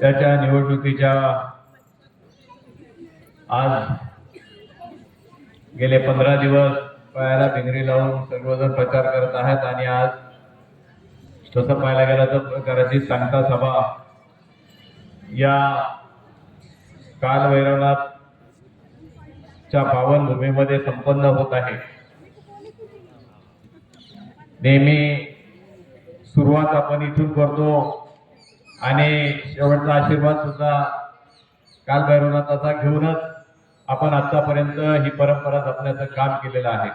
त्याच्या निवडणुकीच्या आज गेले 15 दिवस पायाला भिंगरी लावून सर्वजण प्रचार करत आहेत आणि आज तसं पाहायला गेलं तर प्रचाराची सांगता सभा या कालभैरवनाथच्या पावनभूमीमध्ये संपन्न होत आहे। नेहमी सुरुवात आपण इथून करतो आणि शेवटचा आशीर्वाद सुद्धा कालभैरवनाथाचा घेऊनच आपण आतापर्यंत ही परंपरा जपण्याचं काम केलेलं आहे।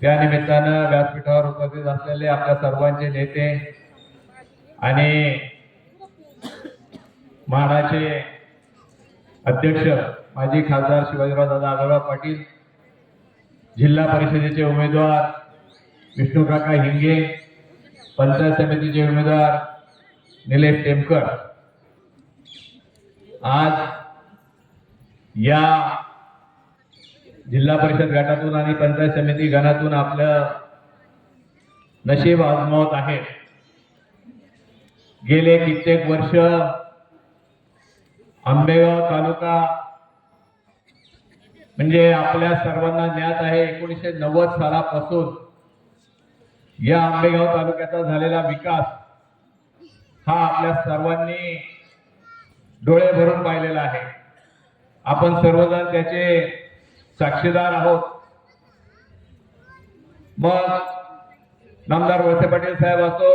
त्या निमित्तानं व्यासपीठावर उपस्थित असलेले आपल्या सर्वांचे नेते आणि महाराचे अध्यक्ष माजी खासदार शिवाजीराव दादा आढळराव पाटील, जिल्हा परिषदेचे उमेदवार विष्णुकाका हिंगे, पंचायत समितीचे उमेदवार निलेश टेमकर, आज या जिल्हा परिषद गटातून आणि पंचायत समिती गणातून आपलं नशीब आजमावत आहेत। गेले कित्येक वर्ष आंबेगाव तालुका म्हणजे आपल्या सर्वांना ज्ञात आहे 1990 सालापासून या आंबेगाव तालुक्याचा झालेला विकास हा आपल्या सर्वांनी डोळे भरून पाहिलेला आहे। आपण सर्वजण त्याचे साक्षीदार आहोत। मग नामदार वळसे पाटील साहेब असो,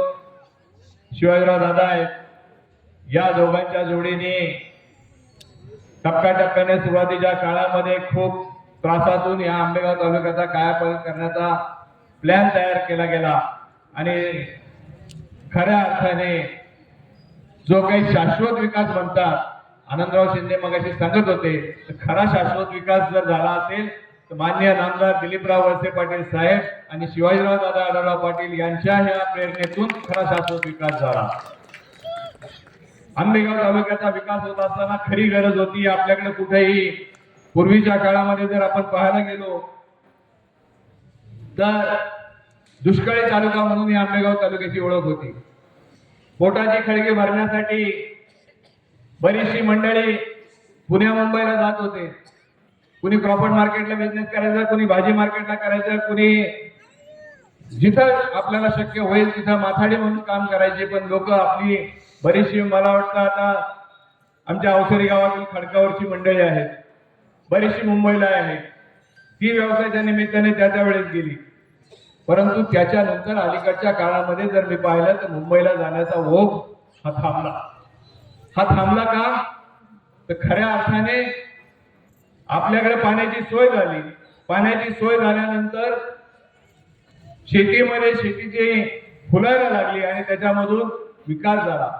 शिवाजीराव दादा आहेत, या दोघांच्या जोडीने टप्प्याटप्प्याने सुरुवातीच्या काळामध्ये खूप त्रासातून या आंबेगाव तालुक्याचा कायापालट करण्याचा प्लॅन तयार केला गेला आणि खऱ्या अर्थाने जो काही शाश्वत विकास म्हणतात, आनंदराव शिंदे मगाशी सांगत होते, खरा शाश्वत विकास जर झाला असेल तर माननीय नामदार दिलीपराव वळसे पाटील साहेब आणि शिवाजीराव दादा आढळराव पाटील यांच्या ह्या प्रेरणेतून खरा शाश्वत विकास झाला। आंबेगाव तालुक्याचा विकास होत असताना खरी गरज होती आपल्याकडे कुठेही पूर्वीच्या काळामध्ये जर आपण पाहायला गेलो तर दुष्काळी तालुका म्हणून या आंबेगाव तालुक्याची ओळख होती। पोटाची खळगी भरण्यासाठी बरीचशी मंडळी पुण्या मुंबईला जात होते। कुणी क्रॉफर्ड मार्केटला बिझनेस करायचा, कुणी भाजी मार्केटला करायचं, कुणी जिथं आपल्याला शक्य होईल तिथं माथाडी म्हणून काम करायचे। पण लोक आपली बरीचशी, मला वाटतं आता आमच्या अवसरी गावातील खडकावरची मंडळी आहेत, बरीचशी मुंबईला आहे, ती व्यवसायाच्या निमित्ताने त्याच्या वेळेस गेली। परंतु त्याच्यानंतर अलीकडच्या काळामध्ये जर मी पाहिलं तर मुंबईला जाण्याचा ओघ हा थांबला। हा थांबला का तर खऱ्या अर्थाने आपल्याकडे पाण्याची सोय झाली। पाण्याची सोय झाल्यानंतर शेतीमध्ये शेतीची फुलायला लागली आणि त्याच्यामधून विकास झाला।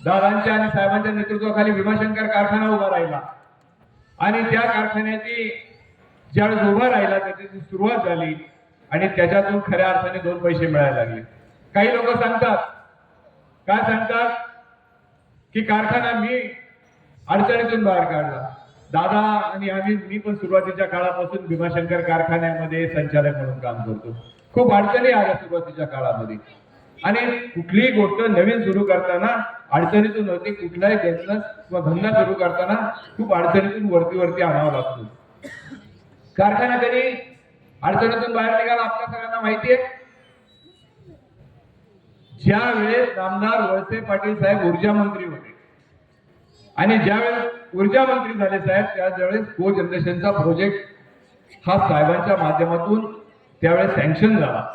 दादांच्या आणि साहेबांच्या नेतृत्वाखाली भीमाशंकर कारखाना उभा राहिला आणि त्या कारखान्याची ज्यावेळेस उभा राहिला त्याची सुरुवात झाली आणि त्याच्यातून खऱ्या अर्थाने 2 पैसे मिळायला लागले। काही लोक सांगतात, काय सांगतात की कारखाना मी अडचणीतून बाहेर काढला। दादा आणि मी पण सुरुवातीच्या काळापासून भीमाशंकर कारखान्यामध्ये संचालक म्हणून काम करतो। खूप अडचणी आल्या सुरुवातीच्या काळामध्ये आणि कुठलीही गोष्ट नवीन सुरू करताना अडचणीतून होते। कुठलाही बिझनेस किंवा धंदा सुरू करताना खूप अडचणीतून वरती आणावा लागतो। कारखाना कधी अडचणीतून बाहेर निघाला आपल्या सगळ्यांना माहिती आहे। ज्या वेळेस नामदार वळसे पाटील साहेब ऊर्जा मंत्री होते आणि ज्यावेळेस ऊर्जा मंत्री झाले साहेब, त्यावेळेस को जनरेशनचा प्रोजेक्ट हा साहेबांच्या माध्यमातून त्यावेळेस सँक्शन झाला।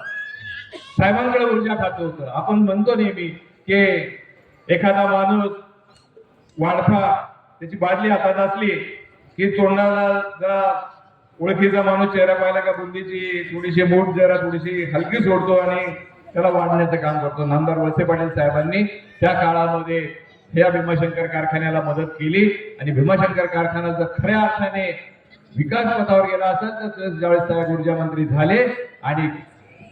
साहेबांकडे ऊर्जा खातं होतं। आपण म्हणतो नेहमी की एखादा माणूस वाढता त्याची बादली हातात असली की तोंडाला जरा ओळखीचा माणूस चेहरा पाहिला का बुंदीची थोडीशी मूठ जरा थोडीशी हलकी सोडतो आणि त्याला वाढण्याचं काम करतो। नामदार वळसे पाटील साहेबांनी त्या काळामध्ये या भीमाशंकर कारखान्याला मदत केली आणि भीमाशंकर कारखाना जर खऱ्या अर्थाने विकास पथावर गेला असेल तर ज्यावेळेस साहेब ऊर्जा मंत्री झाले आणि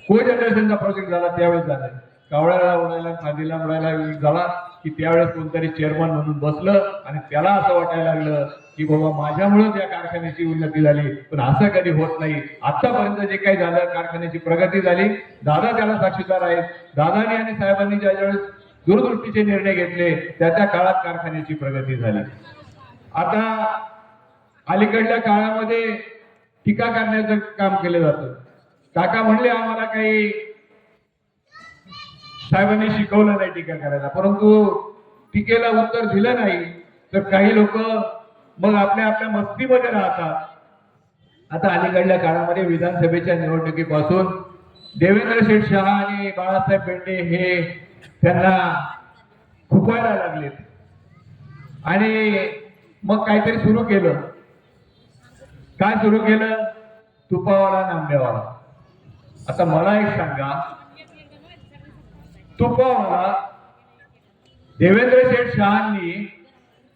को जनरेशनचा प्रोजेक्ट झाला त्यावेळेस झाला। कावळ्याला उडायला खादीला उडायला झाला की त्यावेळेस कोणतरी चेअरमन म्हणून बसलं आणि त्याला असं वाटायला लागलं की बाबा माझ्यामुळेच या कारखान्याची उन्नती झाली। पण असं कधी होत नाही। आतापर्यंत जे काही झालं कारखान्याची प्रगती झाली, दादा त्याला साक्षीदार आहेत। दादानी आणि साहेबांनी ज्यावेळेस दूरदृष्टीचे निर्णय घेतले, त्या काळात कारखान्याची प्रगती झाली. आता अलीकडल्या काळामध्ये टीका करण्याचं काम केलं जातं. काका म्हणले आम्हाला काही साहेबांनी शिकवलं नाही टीका करायला, परंतु टीकेला उत्तर दिलं नाही तर काही लोक मग आपल्या आपल्या मस्तीमध्ये राहतात. आता अलीकडल्या काळामध्ये विधानसभेच्या निवडणुकीपासून देवेंद्र शेठ शहा आणि बाळासाहेब बेंडे हे त्यांना खुपायला लागलेत आणि मग काहीतरी सुरू केलं. काय सुरू केलं? तुपावाला नामदेवाला. आता मला एक सांगा, तुपावाला देवेंद्र शेठ शहांनी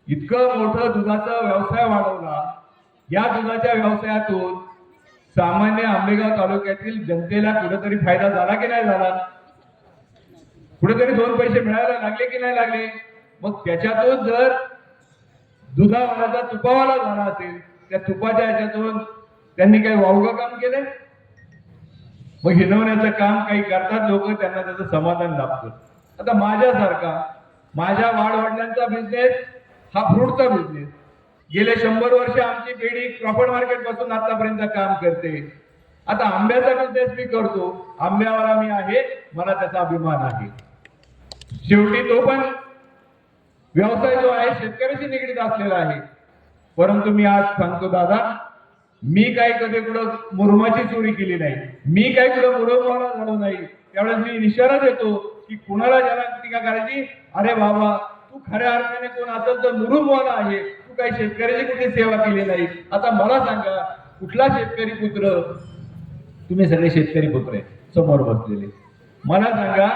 इतकं मोठं दुधाचा व्यवसाय वाढवला. या दुधाच्या व्यवसायातून सामान्य आंबेगाव तालुक्यातील जनतेला कुठेतरी फायदा झाला की नाही झाला? कुठेतरी दोन पैसे मिळायला लागले की नाही लागले? मग त्याच्यातून जर दुधावालाचा तुपावाला झाला असेल, त्या तुपाच्या ह्याच्यातून त्यांनी काही वावगं काम केलं? मग हिनवण्याचं काम काही करतात लोक, त्यांना त्याचं समाधान लाभतं. आता माझ्यासारखा, माझ्या वाडवडिलांचा बिझनेस हा फ्रूटचा बिझनेस, गेले 100 वर्ष आमची पिढी क्रॉफर्ड मार्केट पासून आतापर्यंत काम करते. आता आंब्याचा बिझनेस मी करतो, आंब्यावाला मी आहे, मला त्याचा अभिमान आहे. शेवटी तो पण व्यवसाय जो आहे शेतकऱ्याशी निगडीत असलेला आहे. परंतु मी आज सांगतो दादा, मी काय कधी कुठं मुरुमाची चोरी केली नाही, मी काय कुठं मुरुमवाला झालो नाही. त्यावेळेस मी इशारा देतो की कुणाला ज्याला टीका करायची, अरे बाबा तू खऱ्या अर्थाने कोण असेल तर मुरुमवाला आहे, तू काही शेतकऱ्याची कुठे सेवा केली नाही. आता मला सांगा, कुठला शेतकरी पुत्र? तुम्ही सगळे शेतकरी पुत्र आहे समोर बसलेले. मला सांगा,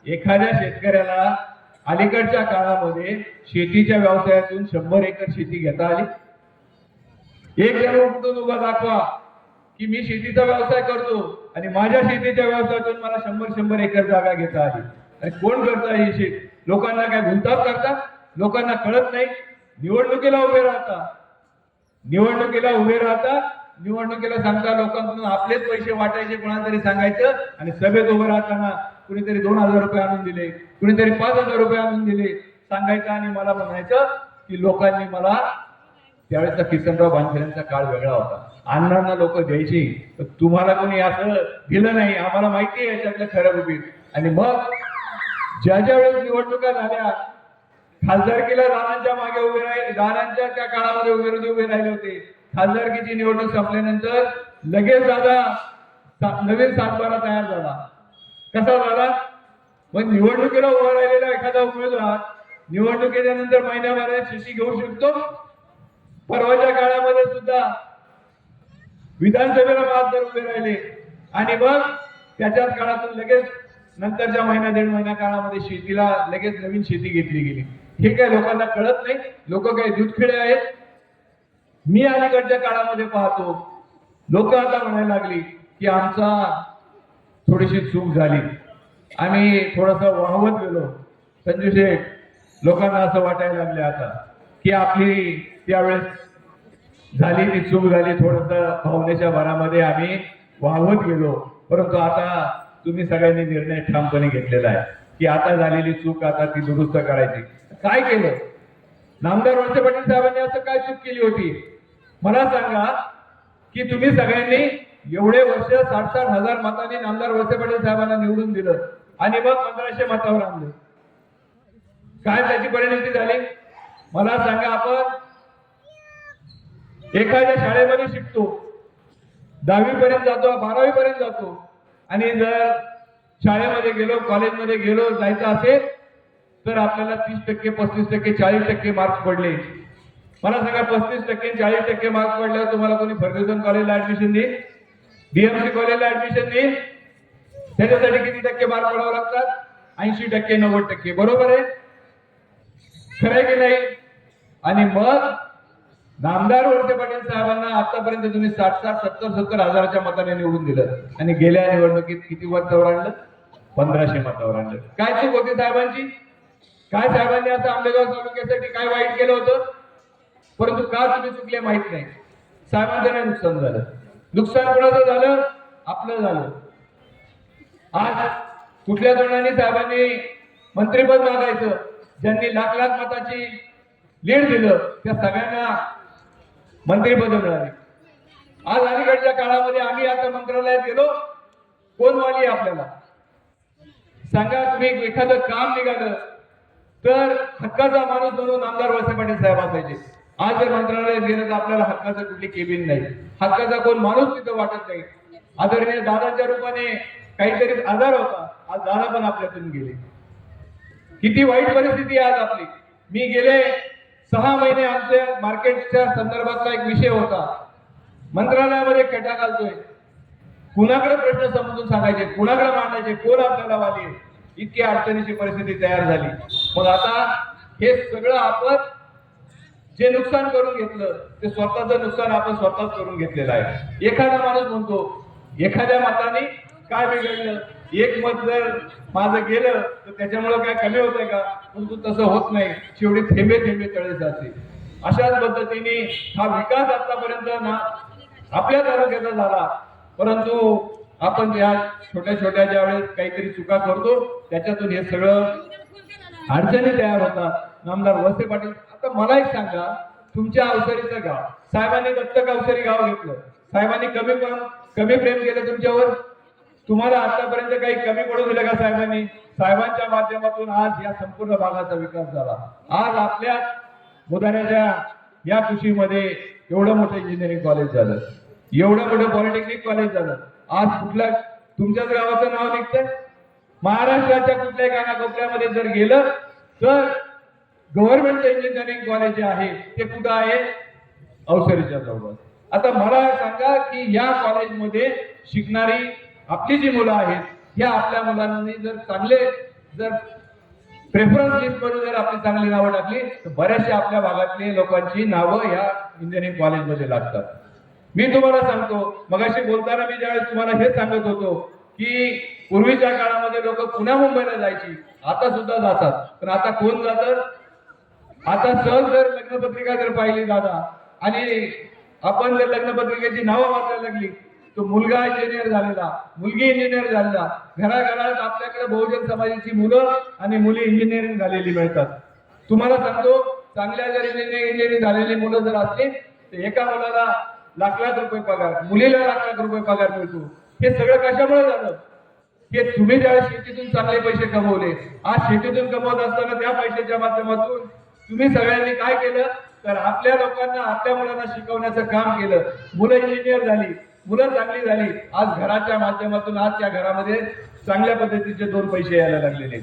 एखाद्या शेतकऱ्याला अलीकडच्या काळामध्ये शेतीच्या व्यवसायातून 100 एकर शेती घेता आली? एक जण उठून उभा दाखवा की मी शेतीचा व्यवसाय करतो आणि माझ्या शेतीच्या व्यवसायातून मला 100 एकर जागा घेता आली. आणि कोण करता ही शेत? लोकांना काय भुलताप करता? लोकांना कळत नाही. निवडणुकीला उभे राहता, निवडणुकीला सांगता लोकांकडून आपलेच पैसे वाटायचे कोणाला तरी सांगायचं, आणि सभेत उभं राहताना कुणीतरी 2000 रुपये आणून दिले, कुणीतरी 5000 रुपये आणून दिले सांगायचं आणि मला म्हणायचं की लोकांनी मला. त्यावेळेचा किसनराव बांधलेंचा काळ वेगळा होता. अण्णांना लोक द्यायची, तर तुम्हाला कोणी असं दिलं नाही, आम्हाला माहिती आहे याच्यातलं खरं उभी. आणि मग ज्या वेळेस निवडणुका झाल्या, खासदारकीला दानांच्या मागे उभे राहिले, दानांच्या त्या काळामध्ये उभे राहिले होते. खासदारकीची निवडणूक संपल्यानंतर लगेच दादा नवीन सातबारा तयार झाला. कसा झाला? मग निवडणुकीला उभा राहिलेला एखादा उमेदवार निवडणुकीच्या नंतर महिन्याभरात शेती घेऊ शकतो. परवाच्या काळामध्ये सुद्धा विधानसभेला खासदार उभे राहिले आणि मग त्याच्याच काळातून लगेच नंतरच्या महिना 1.5 महिना काळामध्ये शेतीला लगेच नवीन शेती घेतली गेली. हे काय लोकांना कळत नाही? लोक काय दूधखिडे आहेत? मी अलीकडच्या काळामध्ये पाहतो, लोक आता म्हणायला लागली की आमचा थोडीशी चूक झाली, आम्ही थोडासा वाहवत गेलो. संजू शेठ, लोकांना असं वाटायला लागले आता की आपली त्यावेळेस झाली ती चूक झाली, थोडस भावनेच्या भरामध्ये आम्ही वाहवत गेलो. परंतु आता तुम्ही सगळ्यांनी निर्णय ठामपणे घेतलेला आहे की आता झालेली चूक आता ती दुरुस्त करायची. काय केलं? नामदार वळसे पाटील साहेबांनी असं काय चूक केली होती? मला सांगा की तुम्ही सगळ्यांनी एवढे वर्ष 60-60 हजार मतांनी नामदार वळसे पाटील साहेबांना निवडून दिलं आणि मग 1500 मतावर आणलं. काय त्याची परिणती झाली? मला सांगा, आपण एखाद्या शाळेमध्ये शिकतो, 10वी पर्यंत जातो, 12वी पर्यंत जातो, आणि जर शाळेमध्ये गेलो, कॉलेजमध्ये गेलो जायचं असेल तर आपल्याला 30%, 35%, 40% मार्क्स पडले. मला सांगा, 35%, 40% मार्क्स पडल्यावर तुम्हाला कोणी फर्ग्युसन कॉलेजला ऍडमिशन देईल? बीएमसी कॉलेजला ऍडमिशन देईल? त्याच्यासाठी किती टक्के मार्क पडावं लागतात? 80%, 90%. बरोबर आहे? खरं आहे की नाही? आणि मग नामदार वळसे पाटील साहेबांना आतापर्यंत तुम्ही 60-60, 70-70 हजाराच्या मताने निवडून दिलं आणि गेल्या निवडणुकीत किती मतावर आणलं? 1500 मतावर आणलं. काय चूक होती साहेबांची? काय साहेबांनी असं आंबेगाव तालुक्यासाठी काय वाईट केलं होतं? परंतु का तुम्ही चुकले माहित नाही. साहेबांचं नाही नुकसान झालं. नुकसान कोणाचं झालं? आपलं झालं. आज कुठल्या तरुणांनी साहेबांनी मंत्रिपद मागायचं, ज्यांनी लाख लाख मताची लीड दिलं त्या सगळ्यांना मंत्रिपद मिळाली. आज अलीकडच्या काळामध्ये आम्ही आता मंत्रालयात गेलो, कोण वाली आपल्याला सांगा. तुम्ही एखादं काम निघालं तर हक्काचा माणूस म्हणून आमदार वळसे पाटील साहेब असायचे. आज जर मंत्रालयात गेलं तर आपल्याला हक्काचं कुठली केबिन नाही, हक्काचा कोण माणूस तिथं वाटत नाही. आदरणीय दादाच्या रूपाने काहीतरी आजार होता, आज दादा पण आपल्यातून गेले. किती वाईट परिस्थिती आहे आज आपली. मी गेले 6 महिने आमच्या मार्केटच्या संदर्भातला एक विषय होता, मंत्रालयामध्ये खड्डा घालतोय, कुणाकडे प्रश्न समजून सांगायचे, कुणाकडे मांडायचे, कोण आपल्याला वाली, इतकी अडचणीची परिस्थिती तयार झाली. मग आता हे सगळं आपण जे नुकसान करून घेतलं ते स्वतःचं नुकसान आपण स्वतःच करून घेतलेलं आहे. एखादा माणूस म्हणतो एखाद्या मताने काय बिघडलं, एक मत जर माझं गेलं तर त्याच्यामुळे काय कमी होतंय का, परंतु तसं होत नाही. शेवटी थेंबे थेंबे तळे जाते. अशाच पद्धतीने हा विकास आतापर्यंत ना आपल्या तालुक्याचा झाला, परंतु आपण या छोट्या छोट्या ज्या वेळेस काहीतरी चुका करतो त्याच्यातून हे सगळं अडचणी तयार होतात. नामदार वळसे पाटील, आता मला एक सांगा, तुमच्या अवसरीचं गाव साहेबांनी दत्तक अवसरी गाव घेतलं, साहेबांनी कमी प्रेम केलं तुमच्यावर, तुम्हाला आतापर्यंत काही कमी पडू दिलं का साहेबांनी? साहेबांच्या माध्यमातून आज या संपूर्ण भागाचा विकास झाला. आज आपल्या बुधाण्याच्या या कुशीमध्ये एवढं मोठं इंजिनिअरिंग कॉलेज झालं, एवढं मोठं पॉलिटेक्निक कॉलेज झालं. आज कुठल्या तुमच्याच गावाचं नाव निघतंय. महाराष्ट्राच्या कुठल्याही कानाकोपऱ्यामध्ये जर गेलं तर गव्हर्नमेंटचं इंजिनिअरिंग कॉलेज जे आहे ते कुठं आहे? अवसरीच्या जवळ. आता मला सांगा की या कॉलेजमध्ये शिकणारी आपली जी मुलं आहेत या आपल्या मुलांनी जर चांगले जर प्रेफरन्स लिस्ट मध्ये जर आपली चांगली नावं टाकली तर बऱ्याचशा आपल्या भागातली लोकांची नावं या इंजिनिअरिंग कॉलेजमध्ये लागतात. मी तुम्हाला सांगतो, मगाशी बोलताना मी ज्यावेळेस तुम्हाला हे सांगत होतो की पूर्वीच्या काळामध्ये लोक पुण्या मुंबईला जायची, आता सुद्धा जातात, पण आता कोण जातात? आता सहज जर लग्नपत्रिका जर पाहिली दादा आणि आपण जर लग्नपत्रिकेची नावं वाचायला लागली तो मुलगा इंजिनियर झालेला, मुलगी इंजिनियर झालेला, घराघरात आपल्याकडे बहुजन समाजाची मुलं आणि मुली इंजिनिअरिंग झालेली मिळतात. तुम्हाला सांगतो, चांगल्या जर इंजिनिअरिंग झालेली मुलं जर असली तर एका मुलाला लाख लाख रुपये पगार, मुलीला लाख लाख रुपये पगार मिळतो. हे सगळं कशामुळे झालं? हे तुम्ही ज्यावेळेस शेतीतून चांगले पैसे कमवले, आज शेतीतून कमवत असताना त्या पैशाच्या माध्यमातून तुम्ही सगळ्यांनी काय केलं तर आपल्या लोकांना आपल्या मुलांना शिकवण्याचं काम केलं. मुलं इंजिनियर झाली, मुलं चांगली झाली, आज घराच्या माध्यमातून आज त्या घरामध्ये चांगल्या पद्धतीचे 2 पैसे यायला लागलेले.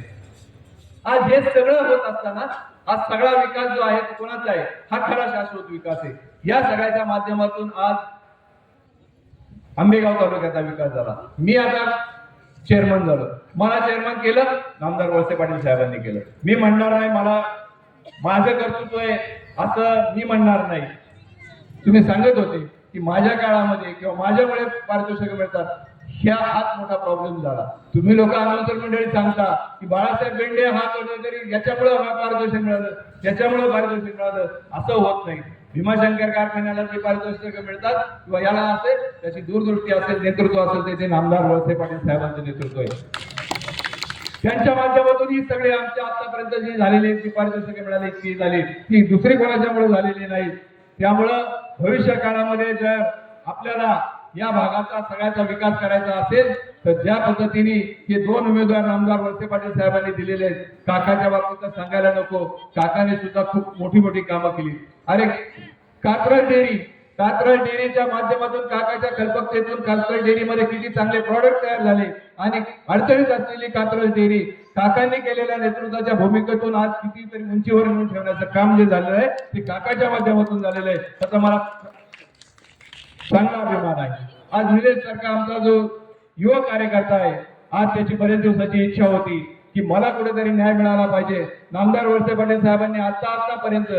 आज हे सगळं होत असताना आज सगळा विकास जो आहे तो कोणाचा आहे? हा खरा शाश्वत विकास आहे. या सगळ्याच्या माध्यमातून आज आंबेगाव तालुक्याचा विकास झाला. मी आता चेअरमन झालो, मला चेअरमन केलं नामदार वळसे पाटील साहेबांनी केलं. मी म्हणणार नाही मला माझं कर्तृत्व आहे असं मी म्हणणार नाही. तुम्ही सांगत होते की माझ्या काळामध्ये किंवा माझ्यामुळे पारितोषिक मिळतात, ह्या हाच मोठा प्रॉब्लेम झाला. तुम्ही लोक अनाउन्सर मंडळी सांगता की बाळासाहेब बेंडे हा कोणतरी याच्यामुळे पारितोषिक मिळालं, याच्यामुळे पारितोषिक मिळालं, असं होत नाही. भीमाशंकर कारखान्याला जे पारितोषिक मिळतात किंवा याला असेल त्याची दूरदृष्टी असेल, नेतृत्व असेल, ते नामदार वळसे पाटील साहेबांचं नेतृत्व आहे. त्यांच्या माध्यमातून ही सगळे आमच्या आतापर्यंत जी झालेली जी पारितोषिके मिळाली ती झाली, ती दुसरी कोणाच्यामुळे झालेली नाही. त्यामुळं भविष्य काळामध्ये जर आपल्याला या भागाचा सगळ्याचा विकास करायचा असेल तर ज्या पद्धतीने हे 2 उमेदवार नामदार वळसे पाटील साहेबांनी दिलेले आहेत, काकाच्या बाबतीत सांगायला नको, काकाने सुद्धा खूप मोठी मोठी कामं केली. अरे कात्रज डेअरीच्या माध्यमातून काकाच्या कल्पकतेतून कात्रज डेअरीमध्ये किती चांगले प्रॉडक्ट तयार झाले आणि अडचणीत असलेली कात्रज डेअरी काकांनी केलेल्या नेतृत्वाच्या भूमिकेतून आज कितीतरी उंचीवर नेऊन ठेवण्याचं काम जे झालेलं आहे ते काकाच्या माध्यमातून झालेलं आहे. त्याचा मला चांगला अभिमान आहे. आज निलेश सारखा आमचा जो युवा कार्यकर्ता आहे, आज त्याची बरेच दिवसाची इच्छा होती की मला कुठेतरी न्याय मिळाला पाहिजे. नामदार वळसे पाटील साहेबांनी आतापर्यंत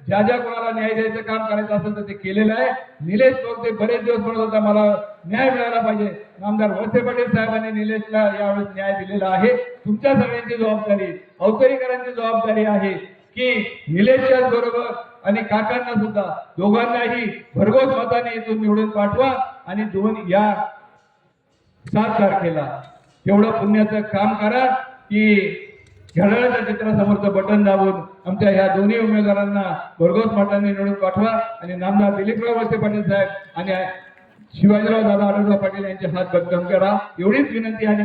ज्या कोणाला न्याय द्यायचं काम करायचं असेल तर ते केलेलं आहे. निलेश ते बरेच दिवस म्हणत होता मला न्याय मिळाला पाहिजे. नामदार वळसे पाटील साहेबांनी निलेशला यावेळेस न्याय दिलेला आहे. तुमच्या सगळ्यांची जबाबदारी, अवसरीकरांची जबाबदारी आहे की निलेशच्या बरोबर आणि काकांना सुद्धा दोघांनाही भरघोस मताने इथून निवडून पाठवा आणि या 7 तारखेला तेवढं पुण्याचं काम करा की घड्याळाच्या चित्रासमोरचं बटन दाबून आमच्या ह्या दोन्ही उमेदवारांना भरघोस मतांनी निवडून पाठवा आणि नामदार दिलीपराव वळसे पाटील साहेब आणि शिवाजीराव दादा आढळराव पाटील यांचे हात बदनाम करा, एवढीच विनंती आहे.